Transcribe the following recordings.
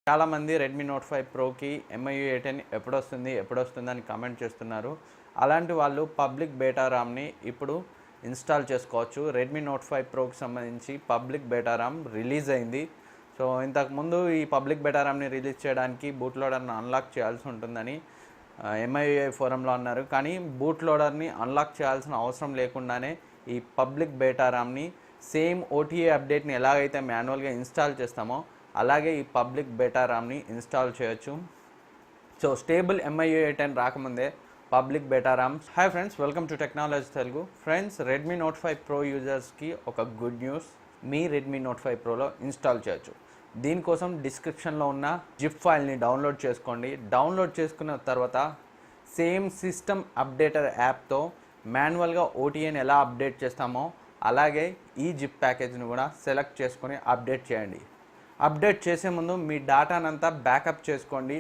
చాలామంది Redmi note 5 ప్రోకి MIUI 10 ఎప్పుడొస్తుంది అని comment చేస్తున్నారు. అలాంటి వాళ్ళు పబ్లిక్ బేటా రామ్ని ఇప్పుడు ఇన్స్టాల్ చేసుకోవచ్చు. రెడ్మీ నోట్ 5 ప్రోకి సంబంధించి పబ్లిక్ బేటా రామ్ రిలీజ్ అయింది. సో ఇంతకుముందు ఈ పబ్లిక్ బేటా రామ్ని రిలీజ్ చేయడానికి బూట్లోడర్ని అన్లాక్ చేయాల్సి ఉంటుందని MIUI ఫోరంలో అన్నారు. కానీ బూట్లోడర్ని అన్లాక్ చేయాల్సిన అవసరం లేకుండానే ఈ పబ్లిక్ బేటా రామ్ని సేమ్ OTA అప్డేట్ని ఎలాగైతే మాన్యువల్గా ఇన్స్టాల్ చేస్తామో అలాగే ఈ పబ్లిక్ బేటా రామ్ని ఇన్స్టాల్ చేయొచ్చు. సో స్టేబుల్ MIUI 10 రాకముందే public beta ROM. Hi friends, welcome to technology Telugu. Friends, Redmi note 5 pro యూజర్స్కి ఒక గుడ్ న్యూస్. మీ రెడ్మీ నోట్ 5 ప్రోలో ఇన్స్టాల్ చేయొచ్చు. దీనికోసం డిస్క్రిప్షన్లో ఉన్న జిప్ ఫైల్ని డౌన్లోడ్ చేసుకోండి. డౌన్లోడ్ చేసుకున్న తర్వాత సేమ్ సిస్టమ్ అప్డేటర్ యాప్తో మాన్యువల్గా OTAని ఎలా అప్డేట్ చేస్తామో అలాగే ఈ జిప్ ప్యాకేజ్ని కూడా సెలెక్ట్ చేసుకొని అప్డేట్ చేయండి. అప్డేట్ చేసే ముందు మీ డేటానంతా బ్యాకప్ చేసుకోండి.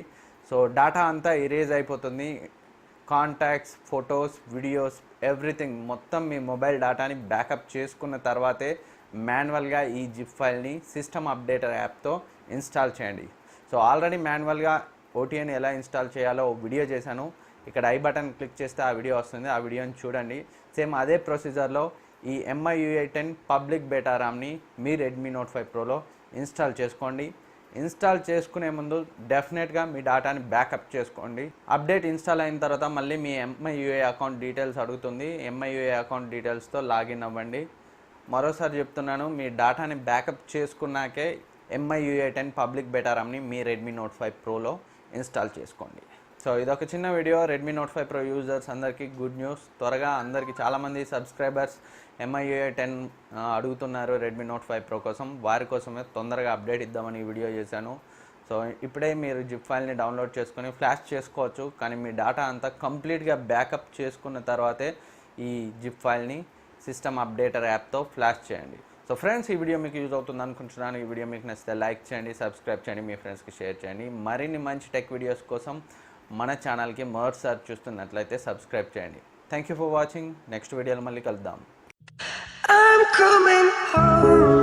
సో డేటా అంతా ఎరేజ్ అయిపోతుంది. కాంటాక్ట్స్, ఫొటోస్, వీడియోస్, ఎవ్రీథింగ్ మొత్తం మీ మొబైల్ డేటాని బ్యాకప్ చేసుకున్న తర్వాతే మాన్యువల్గా ఈ జిప్ ఫైల్ని సిస్టమ్ అప్డేటర్ యాప్తో ఇన్స్టాల్ చేయండి. సో ఆల్రెడీ మాన్యువల్గా OTAని ఎలా ఇన్స్టాల్ చేయాలో వీడియో చేశాను. ఇక్కడ ఐ బటన్ క్లిక్ చేస్తే ఆ వీడియో వస్తుంది. ఆ వీడియోని చూడండి. సేమ్ అదే ప్రొసీజర్లో ఈ MIUI 10 పబ్లిక్ బేటా రామ్ని మీ రెడ్మీ నోట్ 5 ప్రోలో ఇన్స్టాల్ చేసుకోండి. ఇన్స్టాల్ చేసుకునే ముందు డెఫినెట్గా మీ డేటాని బ్యాకప్ చేసుకోండి. అప్డేట్ ఇన్స్టాల్ అయిన తర్వాత మళ్ళీ మీ MIUI అకౌంట్ డీటెయిల్స్ అడుగుతుంది. MIUI అకౌంట్ డీటెయిల్స్తో లాగిన్ అవ్వండి. మరోసారి చెప్తున్నాను, మీ డేటాని బ్యాకప్ చేసుకున్నాకే MIUI 10 పబ్లిక్ బేటా రామ్ని మీ రెడ్మీ నోట్ 5 ప్రోలో ఇన్స్టాల్ చేసుకోండి. సో ఇదొక చిన్న video. Redmi note 5 pro users అందరికీ గుడ్ న్యూస్. త్వరగా అందరికీ చాలామంది సబ్స్క్రైబర్స్ MIUI 10 అడుగుతున్నారు రెడ్మీ నోట్ 5 ప్రో కోసం. వారి కోసమే తొందరగా అప్డేట్ ఇద్దామని ఈ వీడియో చేశాను. సో ఇప్పుడే మీరు జిప్ ఫైల్ని డౌన్లోడ్ చేసుకొని ఫ్లాష్ చేసుకోవచ్చు. కానీ మీ డేటా అంతా కంప్లీట్గా బ్యాకప్ చేసుకున్న తర్వాతే ఈ జిప్ ఫైల్ని సిస్టమ్ అప్డేటర్ యాప్తో ఫ్లాష్ చేయండి. సో ఫ్రెండ్స్, ఈ వీడియో మీకు యూజ్ అవుతుంది అనుకుంటున్నాను. ఈ వీడియో మీకు నచ్చితే లైక్ చేయండి, సబ్స్క్రైబ్ చేయండి, మీ ఫ్రెండ్స్కి షేర్ చేయండి. మరిన్ని మంచి టెక్ వీడియోస్ కోసం మన ఛానల్కి మరోసారి చూస్తున్నట్లయితే సబ్స్క్రైబ్ చేయండి. Thank you for watching. Next వీడియోలో మళ్ళీ కలుద్దాం. I'm coming home.